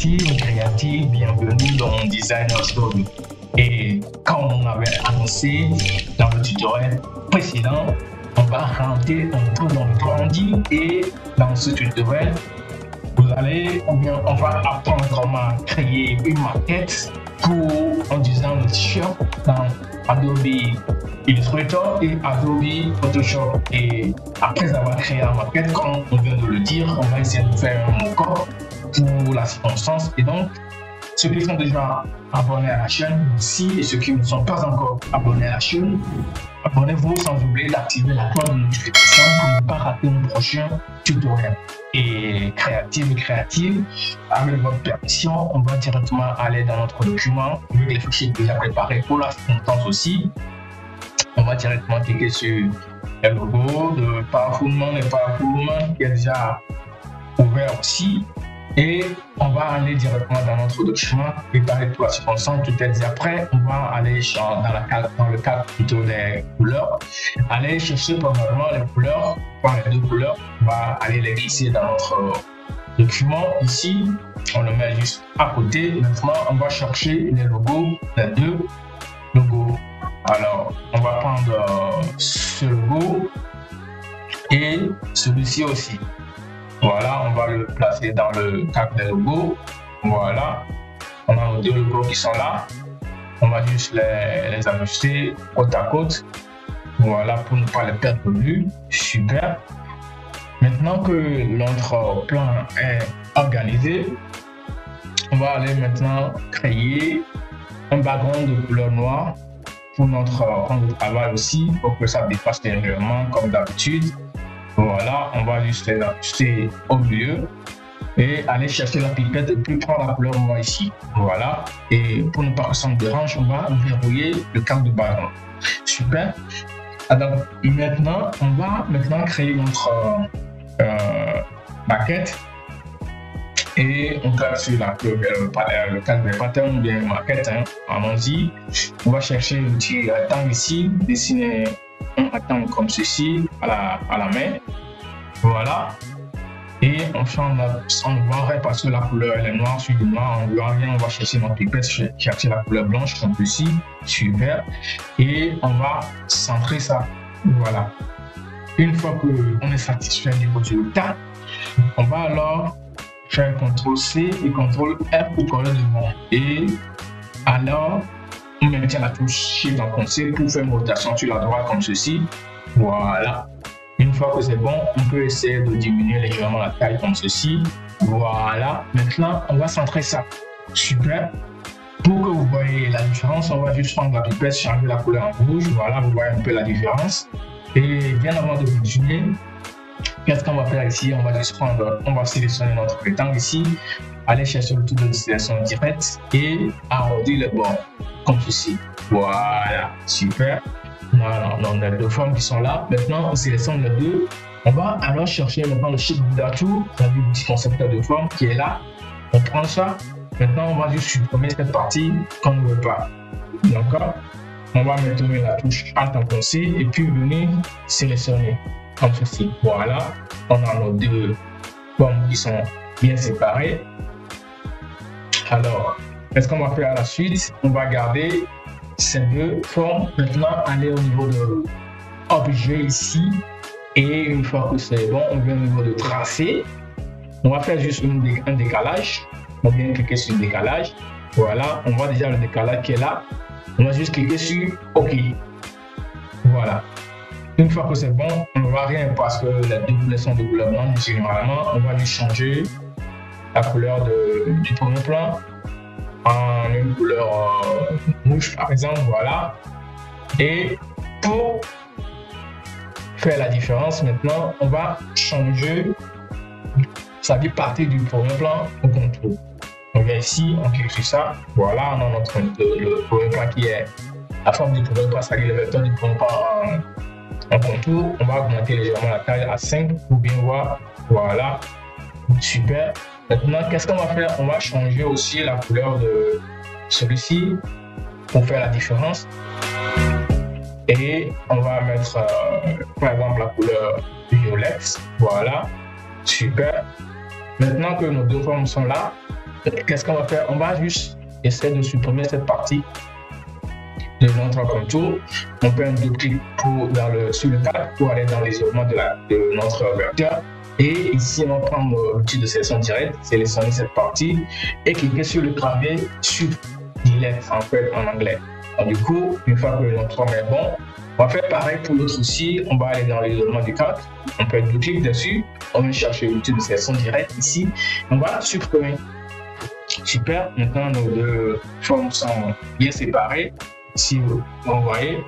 créative, bienvenue dans mon Designer Studio. Et comme on avait annoncé dans le tutoriel précédent, on va rentrer un peu dans le branding et dans ce tutoriel, on va apprendre comment créer une maquette pour un design de t-shirt dans Adobe Illustrator et Adobe Photoshop. Et après avoir créé la maquette, comme on vient de le dire, on va essayer de faire un mock-up pour la circonstance. Et donc, ceux qui sont déjà abonnés à la chaîne ici et ceux qui ne sont pas encore abonnés à la chaîne, abonnez-vous sans oublier d'activer la cloche de notification pour ne pas rater mon prochain tutoriel. Et créative, avec votre permission, on va directement aller dans notre document, vu que les fichiers déjà préparés pour la circonstance aussi. On va directement cliquer sur le logo de Powerful Man et Powerful Woman qui est déjà ouvert aussi. Et on va aller directement dans notre document, préparer pour la circonstance, tout est déjà prêt. On va aller dans le cadre plutôt des couleurs, aller chercher probablement les couleurs, les deux couleurs. On va aller les glisser dans notre document ici. On le met juste à côté. Maintenant, on va chercher les logos, les deux logos. Alors, on va prendre ce logo et celui-ci aussi. Voilà, on va le placer dans le cadre des logos. Voilà, on a nos deux logos qui sont là. On va juste les ajuster côte à côte. Voilà, pour ne pas les perdre de vue. Super. Maintenant que notre plan est organisé, on va aller maintenant créer un background de couleur noire pour notre compte de travail aussi, pour que ça dépasse légèrement comme d'habitude. Voilà, on va juste les ajuster au milieu et aller chercher la pipette et puis prendre la couleur noire ici. Voilà, et pour ne pas que ça me dérange, on va verrouiller le cadre de background. Super. Alors maintenant, on va créer notre maquette et on clique sur le cadre de pattern ou bien maquette. Allons-y. On va chercher l'outil rectangle ici, dessiner un rectangle comme ceci à la main. Voilà. Et enfin, on ne voit rien parce que la couleur elle est noire sur le noir. On ne voit rien. On va chercher notre pipette, chercher la couleur blanche comme ceci. Super. Et on va centrer ça. Voilà. Une fois qu'on est satisfait du résultat, on va alors faire CTRL-C et CTRL-F pour coller devant. Et alors, on maintient la touche Shift en conseil pour faire une rotation sur la droite comme ceci. Voilà. Une fois que c'est bon, on peut essayer de diminuer légèrement la taille comme ceci. Voilà. Maintenant, on va centrer ça. Super. Pour que vous voyez la différence, on va juste prendre la pipette, changer la couleur en rouge. Voilà, vous voyez un peu la différence. Et bien avant de continuer, qu'est-ce qu'on va faire ici? On va sélectionner notre rectangle ici, aller chercher le tour de sélection directe et arrondir les bords comme ceci. Voilà, super. Voilà, on a deux formes qui sont là. Maintenant, on sélectionne les deux. On va alors chercher maintenant le shift d'atout, c'est-à-dire le petit concepteur de forme qui est là. On prend ça. Maintenant, on va juste supprimer cette partie qu'on ne veut pas. D'accord? On va mettre la touche Alt en conseil et puis venir sélectionner comme ceci. Voilà, on a nos deux formes qui sont bien séparées. Alors, qu'est-ce qu'on va faire à la suite? On va garder ces deux formes. Maintenant, aller au niveau de objet ici. Et une fois que c'est bon, on vient au niveau de tracé. On va faire juste un décalage. On vient cliquer sur le décalage. Voilà, on voit déjà le décalage qui est là. On va juste cliquer sur OK. Voilà. Une fois que c'est bon, on ne voit rien parce que les deux couleurs sont de couleur blanche. Généralement, on va juste changer la couleur du premier plan en une couleur rouge, par exemple. Voilà. Et pour faire la différence, maintenant, on va changer sa vie partie du premier plan au contour. On vient ici, on clique sur ça. Voilà, on a le premier plan qui est la forme du premier plan, c'est-à-dire le vecteur du premier plan en contour. On va augmenter légèrement la taille à 5 pour bien voir. Voilà, super. Maintenant, qu'est-ce qu'on va faire? On va changer aussi la couleur de celui-ci pour faire la différence. Et on va mettre par exemple la couleur violette. Voilà, super. Maintenant que nos deux formes sont là, qu'est-ce qu'on va faire? On va juste essayer de supprimer cette partie de notre contour. On peut un double-clic sur le cadre pour aller dans les éléments de notre vecteur. Et ici, on va prendre l'outil de sélection directe, sélectionner cette partie et cliquer sur le clavier Shift Delete en fait en anglais. Donc, du coup, une fois que notre forme est bon, on va faire pareil pour l'autre aussi. On va aller dans les éléments du cadre. On peut double-clic dessus. On va chercher l'outil de sélection directe ici. On va supprimer. Super. Maintenant, nos deux formes sont bien séparées. Si vous voyez,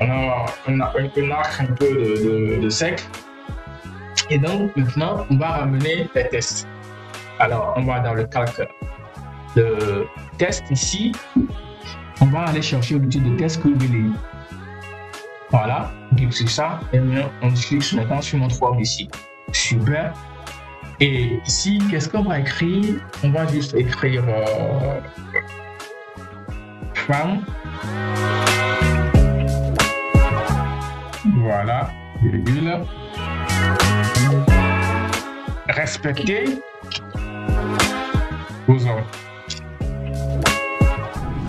on a un arc un peu de sec. Et donc, maintenant, on va ramener les tests. Alors, on va dans le calque de test ici. On va aller chercher l'outil de test Curviligne. Voilà, on clique sur ça et maintenant on clique maintenant sur notre forme ici. Super. Et ici, qu'est-ce qu'on va écrire? On va juste écrire femme. Voilà, virgule. Respecter vos ordres.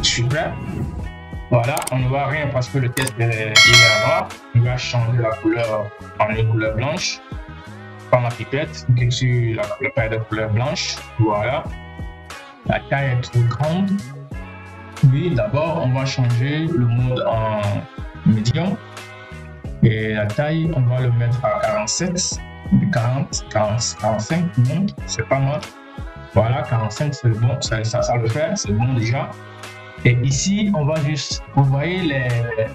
Super. Voilà, on ne voit rien parce que le test il est noir. On va changer la couleur en une couleur blanche. Prendre la pipette, on clique sur la paille de couleur blanche. Voilà. La taille est trop grande. Oui, d'abord, on va changer le mode en médium. Et la taille, on va le mettre à 47, 40, 45, bon, c'est pas mal. Voilà, 45, c'est bon, ça le fait, c'est bon déjà. Et ici, on va juste, vous voyez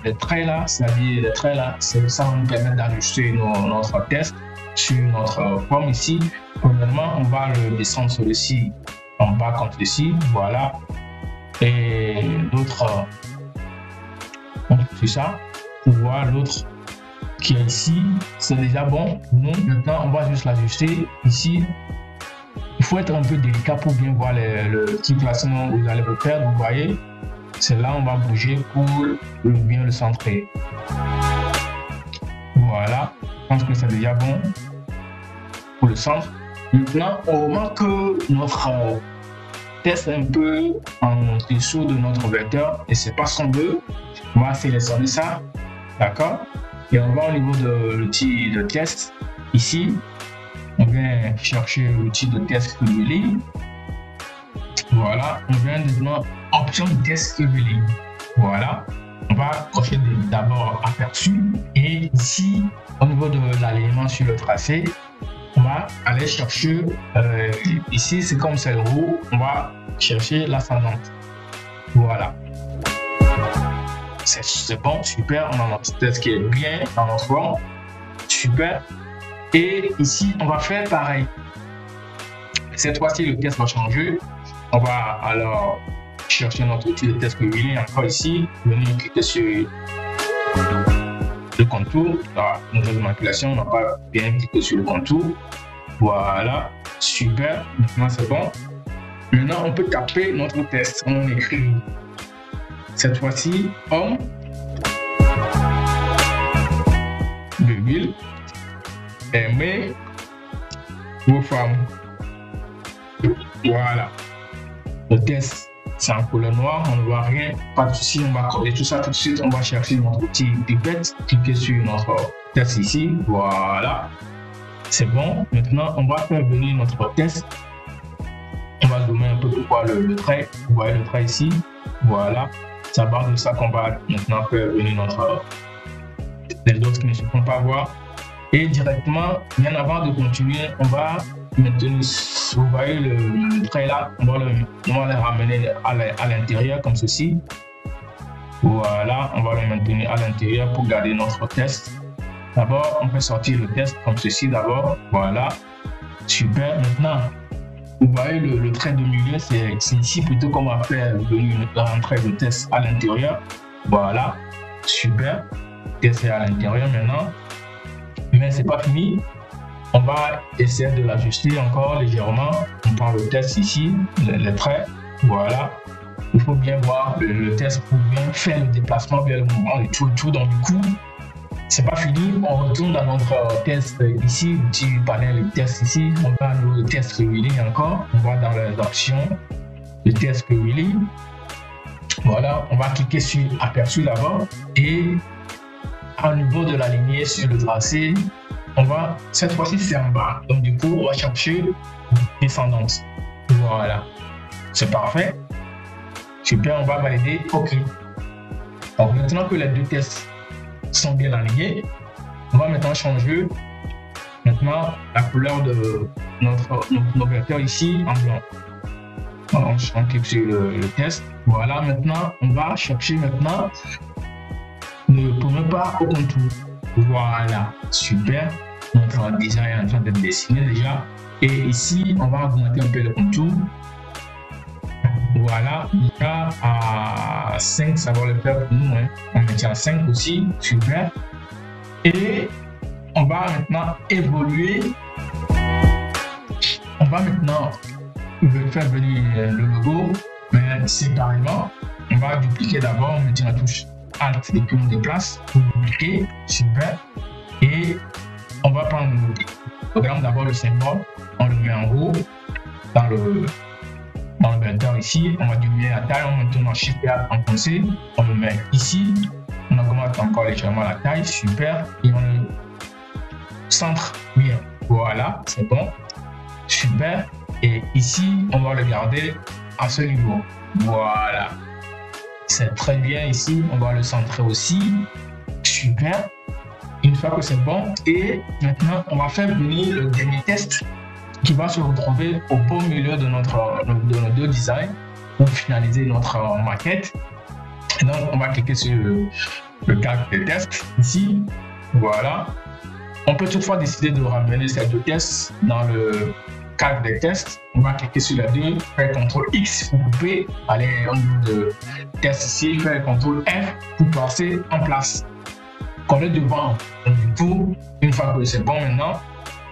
les traits là, c'est-à-dire les traits là, ça va nous permettre d'ajuster notre test sur notre forme ici. Premièrement, on va le descendre sur celui-ci, en bas comme ceci, voilà. Et l'autre, c'est ça, pour voir l'autre qui est ici, c'est déjà bon. Donc, maintenant, on va juste l'ajuster ici. Il faut être un peu délicat pour bien voir le petit placement où vous allez le perdre, vous voyez. C'est là on va bouger pour bien le centrer. Voilà, je pense que c'est déjà bon pour le centre. Maintenant, au moment que notre test est un peu en dessous de notre vecteur et c'est pas ce qu'on veut, on va sélectionner ça, d'accord? Et on va au niveau de l'outil de test. Ici, on vient chercher l'outil de test Curviligne. Voilà, on vient maintenant option de test Curviligne. Voilà, on va cocher d'abord aperçu et ici, au niveau de l'alignement sur le tracé, on va aller chercher, ici c'est comme c'est le roue, on va chercher l'ascendante. Voilà. C'est bon, super, on a notre test qui est bien dans notre forme. Super. Et ici, on va faire pareil. Cette fois-ci, le test va changer. On va alors chercher notre outil de test Curviligne encore ici. Venir cliquer sur le contour. La nouvelle manipulation, on n'a pas bien cliqué sur le contour. Voilà, super. Maintenant, c'est bon. Maintenant, on peut taper notre test. On écrit cette fois-ci homme, virgule, aimer vos femmes. Voilà. Le test, c'est en couleur noire, on ne voit rien, pas de souci, on va coller tout ça tout de suite. On va chercher notre petit pipette, cliquer sur notre test ici. Voilà. C'est bon. Maintenant, on va faire venir notre test. On va zoomer un peu pour voir le trait. Vous voyez le trait ici. Voilà. C'est à base de ça qu'on va maintenant faire venir les autres qui ne se font pas voir. Et directement, bien avant de continuer, on va maintenir, vous voyez le trait là, on va le ramener à l'intérieur comme ceci. Voilà, on va le maintenir à l'intérieur pour garder notre test. D'abord, on peut sortir le test comme ceci d'abord. Voilà, super. Maintenant, vous voyez le trait de milieu, c'est ici plutôt qu'on va faire venir un trait de test à l'intérieur. Voilà, super. Test est à l'intérieur maintenant. Mais c'est pas fini. On va essayer de l'ajuster encore légèrement. On prend le test ici, les traits. Voilà. Il faut bien voir le test pour bien faire le déplacement vers le mouvement et tout. Donc du coup, c'est pas fini, on retourne dans notre test ici, du panel de test ici, on va au test revealing encore, on va dans les options, le test revealing. Voilà, on va cliquer sur aperçu là-bas et au niveau de la lignée sur le tracé, on va, cette fois-ci c'est en bas, donc du coup on va chercher descendante. Voilà, c'est parfait. Super, on va valider OK. Donc maintenant que les deux tests sont bien alignés, on va maintenant changer maintenant la couleur de notre vecteur ici en blanc. Alors, on clique sur le test. Voilà, maintenant on va chercher maintenant ne tournez pas au contour. Voilà, super. Notre design est en train de dessiner déjà. Et ici, on va augmenter un peu le contour. Voilà, déjà à 5, ça va le faire pour nous. Hein. On maintient à 5 aussi, super. Et on va maintenant évoluer. On va maintenant faire venir le logo, mais séparément. On va dupliquer d'abord, on maintient la touche Alt et puis on déplace pour dupliquer, super. Et on va prendre le programme d'abord le symbole, on le met en haut dans le vecteur ici, on va diminuer la taille, on maintenant Shift A enfoncé, on le met ici, on augmente encore légèrement la taille, super, et on le centre bien. Voilà, c'est bon, super. Et ici, on va le garder à ce niveau. Voilà. C'est très bien ici, on va le centrer aussi. Super. Une fois que c'est bon, et maintenant on va faire venir le dernier test qui va se retrouver au beau milieu de nos deux designs pour finaliser notre maquette. Et donc on va cliquer sur le calque des tests ici. Voilà. On peut toutefois décider de ramener ces deux tests dans le calque des tests. On va cliquer sur les deux, faire CTRL X pour couper, aller au niveau de test ici, faire CTRL F pour passer en place. Coller devant. Donc, du coup, une fois que c'est bon maintenant,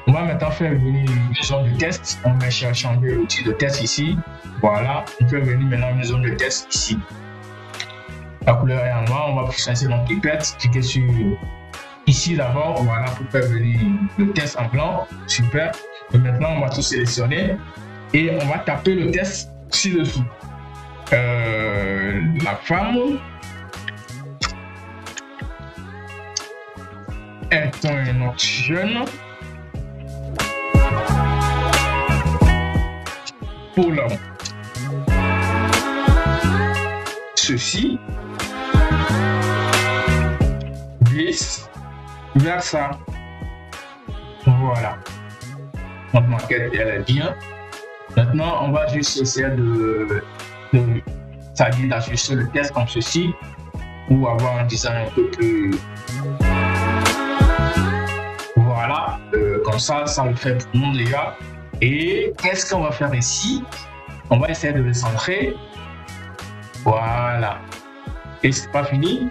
on va maintenant faire venir une zone de test. On va changer l'outil de test ici. Voilà, on fait venir maintenant une zone de test ici. La couleur est en noir, on va changer notre pipette, cliquer sur ici d'abord, voilà, pour faire venir le test en blanc. Super. Et maintenant, on va tout sélectionner et on va taper le test ci-dessous. La femme est un autre jeune pour l'homme. Ceci vice versa. Voilà. Notre maquette elle est bien. Maintenant, on va juste essayer c'est-à-dire d'ajuster le test comme ceci pour avoir un design un peu plus. Voilà, comme ça le fait pour nous déjà. Et qu'est-ce qu'on va faire ici? On va essayer de le centrer. Voilà. Et c'est pas fini.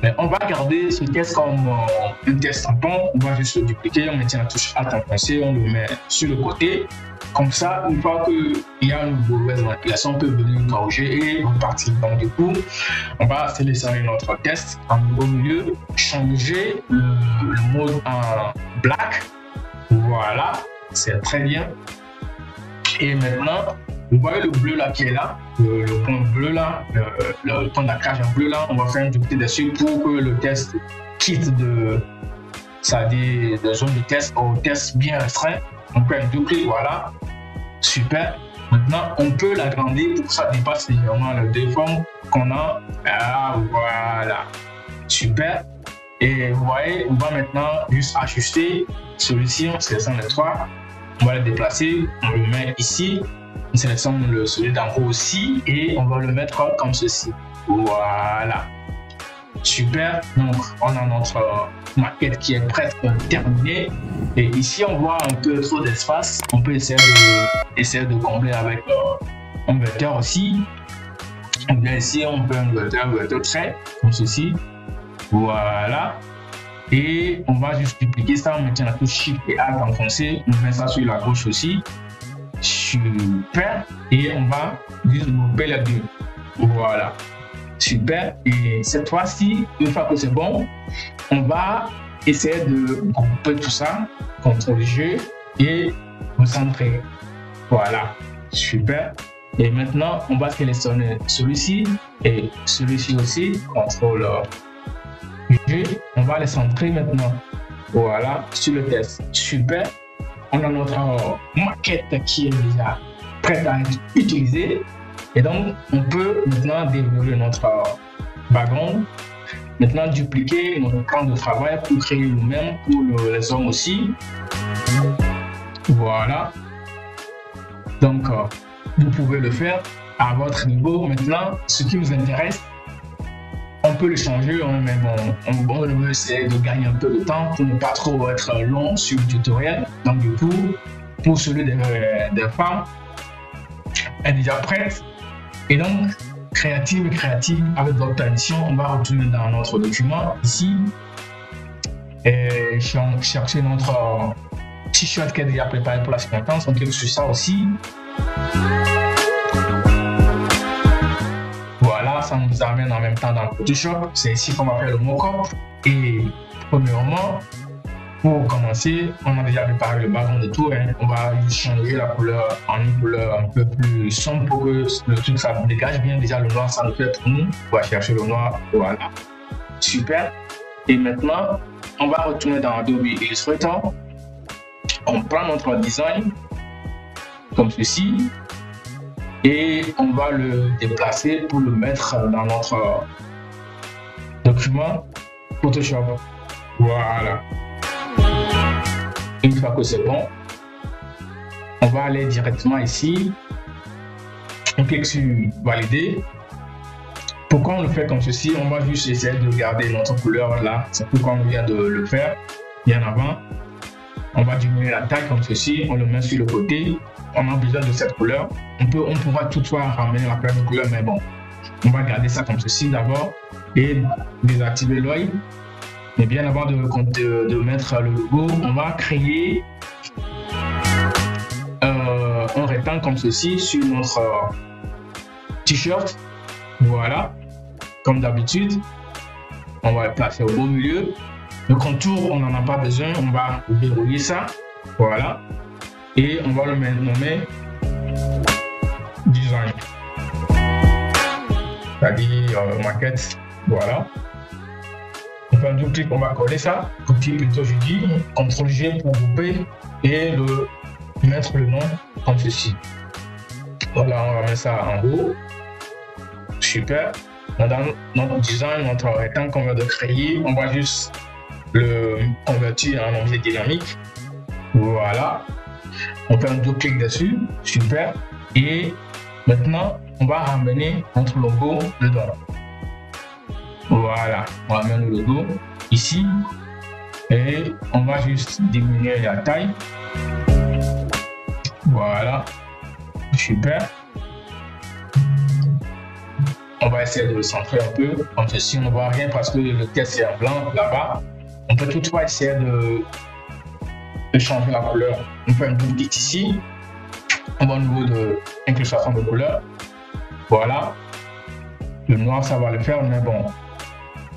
Mais on va garder ce test comme un test tampon. On va juste le dupliquer, on maintient la touche Alt enfoncée, on le met sur le côté. Comme ça, une fois qu'il y a une mauvaise manipulation, on peut venir corriger et repartir. Donc du coup, on va sélectionner notre test au milieu, changer le mode en black. Voilà, c'est très bien. Et maintenant, vous voyez le bleu là qui est là, le point bleu là, le point d'ancrage en bleu là, on va faire un duplicate dessus pour que le test quitte de zone de test au test bien restreint. On peut un duplicate, voilà, super. Maintenant, on peut l'agrandir pour que ça dépasse légèrement le déforme qu'on a. Ah, voilà, super. Et vous voyez, on va maintenant juste ajuster celui-ci, on sélectionne les trois, on va le déplacer, on le met ici. On sélectionne celui d'en haut aussi et on va le mettre comme ceci. Voilà. Super. Donc, on a notre maquette qui est presque terminée. Et ici, on voit un peu trop d'espace. On peut essayer de combler avec un vecteur aussi. Ou bien ici, on peut un vecteur trait comme ceci. Voilà. Et on va juste dupliquer ça. On maintient la touche Shift et Alt enfoncé. On met ça sur la gauche aussi. Super. Et on va juste grouper les deux. Voilà. Super. Et cette fois-ci, une fois que c'est bon, on va essayez de grouper tout ça, CTRL G et recentrer. Voilà, super. Et maintenant, on va sélectionner celui-ci et celui-ci aussi, CTRL G. On va les centrer maintenant. Voilà, sur le test. Super. On a notre maquette qui est déjà prête à être utilisée. Et donc, on peut maintenant développer notre background. Maintenant, dupliquer notre plan de travail pour créer le même pour les hommes aussi. Voilà. Donc, vous pouvez le faire à votre niveau. Maintenant, ce qui vous intéresse, on peut le changer, hein, mais bon, on veut essayer de gagner un peu de temps pour ne pas trop être long sur le tutoriel. Donc, du coup, pour celui des femmes, est déjà prête. Et donc, créative, avec votre permission, on va retourner dans notre document ici et chercher notre t-shirt qui est déjà préparé pour la séquence. On clique sur ça aussi. Voilà, ça nous amène en même temps dans le Photoshop. C'est ici qu'on va faire le mock-up. Et premièrement, pour commencer, on a déjà préparé le background de tout. Hein. On va changer la couleur en une couleur un peu plus sombre pour que le truc ça dégage bien. Déjà le noir, ça nous fait pour nous. On va chercher le noir. Voilà. Super. Et maintenant, on va retourner dans Adobe Illustrator. On prend notre design comme ceci. Et on va le déplacer pour le mettre dans notre document Photoshop. Voilà. Une fois que c'est bon, on va aller directement ici. On clique sur valider. Pourquoi on le fait comme ceci? On va juste essayer de garder notre couleur là. C'est pourquoi on vient de le faire bien avant. On va diminuer la taille comme ceci. On le met sur le côté. On a besoin de cette couleur. On pourra toutefois ramener la palette de couleurs, mais bon, on va garder ça comme ceci d'abord et désactiver l'œil. Mais bien avant de mettre le logo, on va créer un rectangle comme ceci sur notre t-shirt. Voilà, comme d'habitude, on va le placer au beau milieu. Le contour, on n'en a pas besoin, on va verrouiller ça. Voilà, et on va le nommer design, c'est-à-dire maquette. Voilà. On fait un double clic, on va coller ça. Copier plutôt, je dis. CTRL G pour grouper et mettre le nom comme ceci. Voilà, on va mettre ça en haut. Super. Dans notre design, notre rectangle qu'on vient de créer, on va juste le convertir en objet dynamique. Voilà. On fait un double clic dessus. Super. Et maintenant, on va ramener notre logo dedans. Voilà, on ramène le logo ici et on va juste diminuer la taille. Voilà, super. On va essayer de le centrer un peu, comme ceci. On ne voit rien parce que le texte est en blanc là-bas. On peut toutefois essayer de changer la couleur. On fait un double clic ici. On va au niveau de incrustation de couleur. Voilà. Le noir, ça va le faire, mais bon.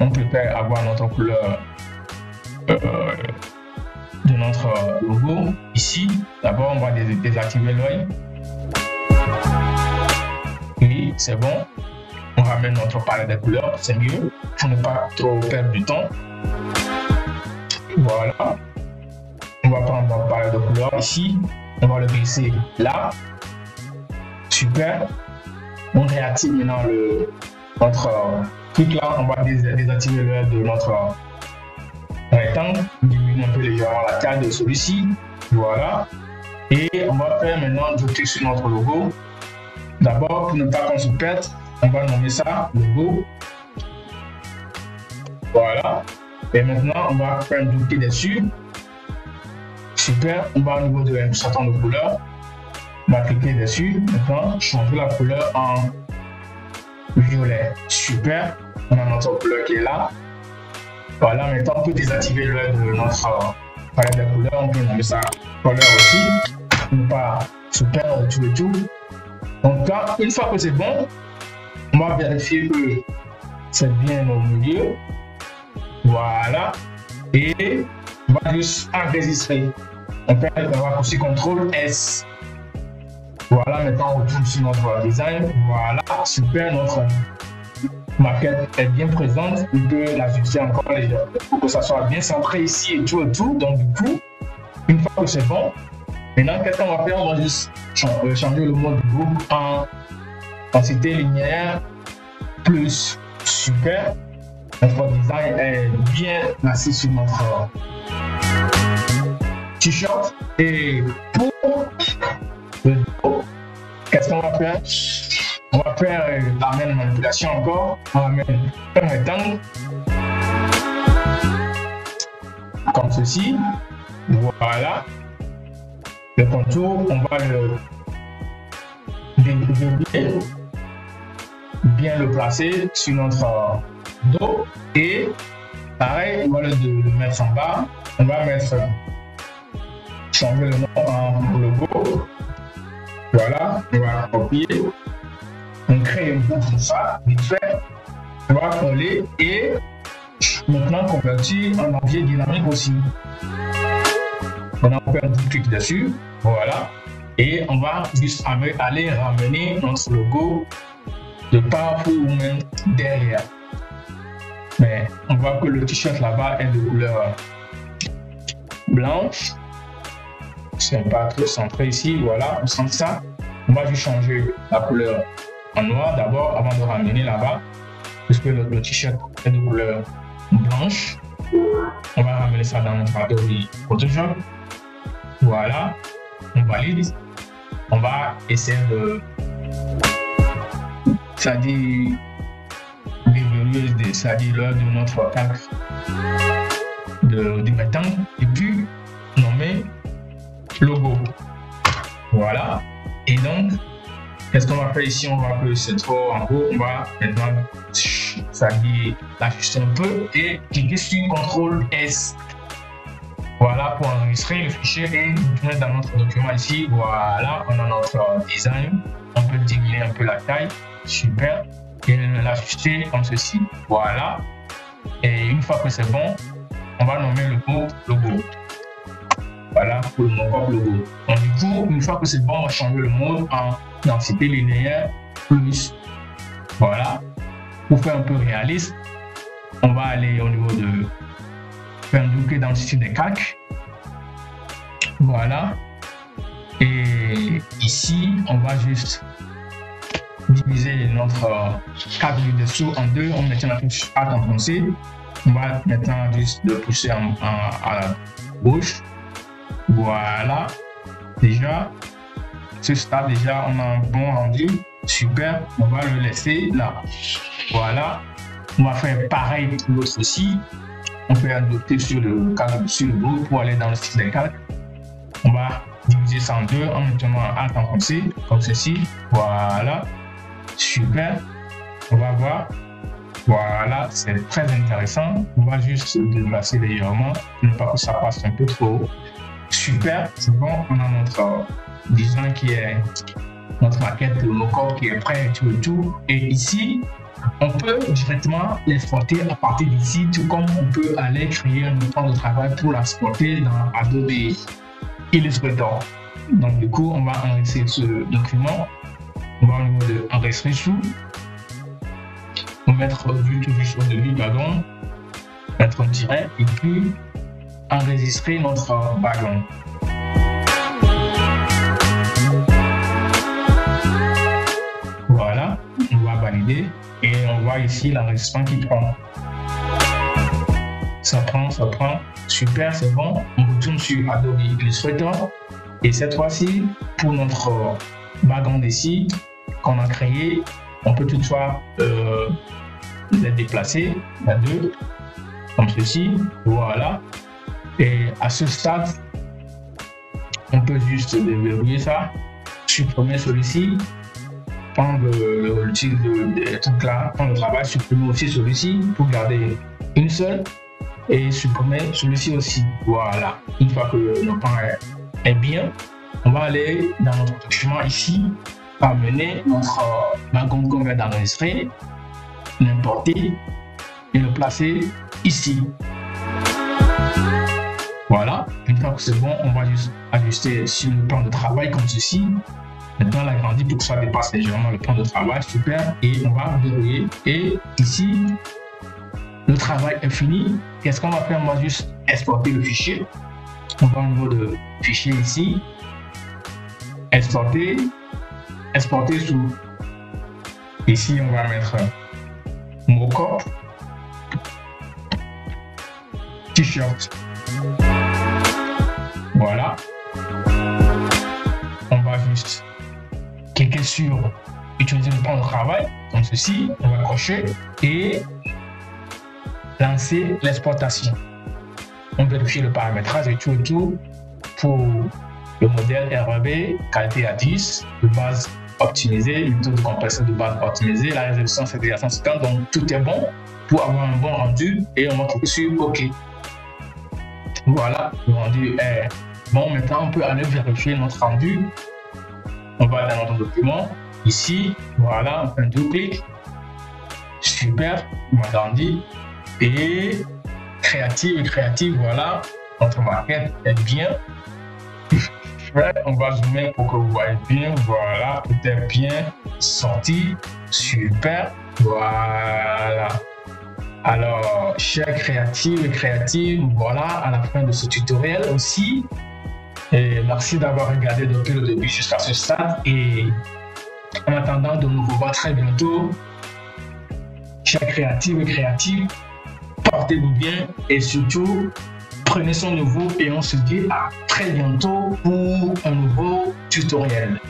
On préfère avoir notre couleur de notre logo ici. D'abord, on va désactiver l'œil. Oui, c'est bon. On ramène notre palette de couleurs, c'est mieux pour ne pas trop perdre du temps. Voilà. On va prendre notre palette de couleurs ici. On va le glisser là. Super. On réactive maintenant notre truc là. On va désactiver l'œil de notre rectangle. Diminuer un peu légèrement la taille de celui-ci. Voilà. Et on va faire maintenant du clic sur notre logo. D'abord, pour ne pas qu'on se perde, on va nommer ça logo. Voilà. Et maintenant, on va faire un double clic dessus. Super. On va au niveau de l'incrustation de couleur. On va cliquer dessus. Maintenant, changer la couleur en violet. Super. On a notre couleur qui est là. Voilà. Maintenant, on peut désactiver l'œil de notre palette de couleurs. On peut nommer ça couleur aussi. Pour ne pas se perdre tout le tout. Donc là, une fois que c'est bon, on va vérifier que c'est bien au milieu. Voilà. et on va juste enregistrer. On va aussi CTRL S. Voilà, maintenant on retourne sur notre design. Voilà, super, notre maquette est bien présente. On peut l'ajuster encore pour que ça soit bien centré ici et tout. Donc du coup, une fois que c'est bon, maintenant qu'est-ce qu'on va faire? On va juste changer le mode groupe en quantité linéaire plus. Super. Notre design est bien placé sur notre t-shirt. Et pour le dos, qu'est-ce qu'on va faire? On va faire la même manipulation encore. On va mettre un rectangle comme ceci. Voilà. Le contour, on va le développer, bien le placer sur notre dos. Et pareil, on va le mettre en bas. On va changer le nom en logo. Voilà, on va copier. On crée une boucle comme ça, vite fait. On va coller et maintenant convertir en objet dynamique aussi. On fait un clic dessus, voilà. Et on va juste aller ramener notre logo de partout ou même derrière. Mais on voit que le t-shirt là-bas est de couleur blanche. C'est pas trop centré ici, voilà, on sent ça. On va juste changer la couleur en noir d'abord avant de ramener là-bas, puisque le t-shirt est de couleur blanche. On va ramener ça dans notre Adobe Photoshop. Voilà, on valide. On va essayer de, c'est-à-dire d'évoluer, c'est-à-dire l'heure de notre calque du rectangle et puis nommer logo. Voilà. Et donc, qu'est-ce qu'on va faire ici? On va que c'est trop en haut. On va maintenant, c'est-à-dire l'ajuster un peu et cliquer sur CTRL S. Voilà pour enregistrer le fichier et le mettre dans notre document ici. Voilà, on a notre design. On peut diminuer un peu la taille. Super. Et l'ajuster comme ceci. Voilà. Et une fois que c'est bon, on va nommer le mot logo. Voilà pour le mot logo. Donc du coup, une fois que c'est bon, on va changer le mode en densité linéaire plus. Voilà. Pour faire un peu réaliste, on va aller au niveau de faire un double dans le style des calques. Voilà. Et ici, on va juste diviser notre cadre du dessous en deux. On met la touche Alt en C. On va maintenant juste le pousser à la gauche. Voilà. Déjà, ce stade, déjà, on a un bon rendu. Super. On va le laisser là. Voilà. On va faire pareil pour l'autre aussi. On peut adopter sur le cadre, sur le groupe pour aller dans le style des calques. On va diviser ça en deux en mettant Alt en C, comme ceci. Voilà. Super. On va voir. Voilà, c'est très intéressant. On va juste déplacer légèrement, pour ne pas que ça passe un peu trop haut. Super, c'est bon. On a notre design qui est notre maquette, le mockup qui est prêt et tout. Et ici, on peut directement l'exporter à partir d'ici, tout comme on peut aller créer un plan de travail pour l'exporter dans Adobe Illustrator. Donc du coup, on va enregistrer ce document. On va au niveau de enregistrer sous. On va mettre vue tout juste au début, pardon. Mettre un tiret et puis enregistrer notre background. Voilà, on va valider et on voit ici l'enregistrement qui prend. Ça prend, super, c'est bon. On retourne sur Adobe Illustrator et cette fois-ci, pour notre background ici qu'on a créé, on peut toutefois les déplacer à deux, comme ceci, voilà. Et à ce stade, on peut juste verrouiller ça, supprimer celui-ci, prendre le titre de truc là, prendre le travail, supprimer aussi celui-ci pour garder une seule et supprimer celui-ci aussi. Voilà. Une fois que le plan est bien, on va aller dans notre document ici, amener notre background qu'on vient d'enregistrer, l'importer et le placer ici. Voilà, une fois que c'est bon, on va juste ajuster sur le plan de travail comme ceci. Maintenant, l'agrandir pour que ça dépasse légèrement le plan de travail, super. Et on va verrouiller. Et ici, le travail est fini. Qu'est-ce qu'on va faire? On va juste exporter le fichier. On va au niveau de fichier ici. Exporter. Exporter sous. Ici, on va mettre mockup. T-shirt. Voilà. On va juste cliquer sur utiliser le plan de travail, comme ceci. On va cocher et lancer l'exportation. On vérifie le paramétrage et tout pour le modèle REB, qualité à 10, de base optimisée, le taux de compression de base optimisé, la résolution c'est déjà 150, donc tout est bon pour avoir un bon rendu et on va cliquer sur OK. Voilà, le rendu est bon. Maintenant, on peut aller vérifier notre rendu. On va dans notre document. Ici, voilà, on fait un double-clic. Super, on va agrandir. Et créative, voilà, notre maquette est bien. On va zoomer pour que vous voyez bien. Voilà, tout est bien sorti. Super, voilà. Alors, chers créatifs et créatives, voilà à la fin de ce tutoriel aussi. Et merci d'avoir regardé depuis le début jusqu'à ce stade. Et en attendant de nous revoir très bientôt, chers créatifs et créatives, portez-vous bien et surtout, prenez soin de vous et on se dit à très bientôt pour un nouveau tutoriel.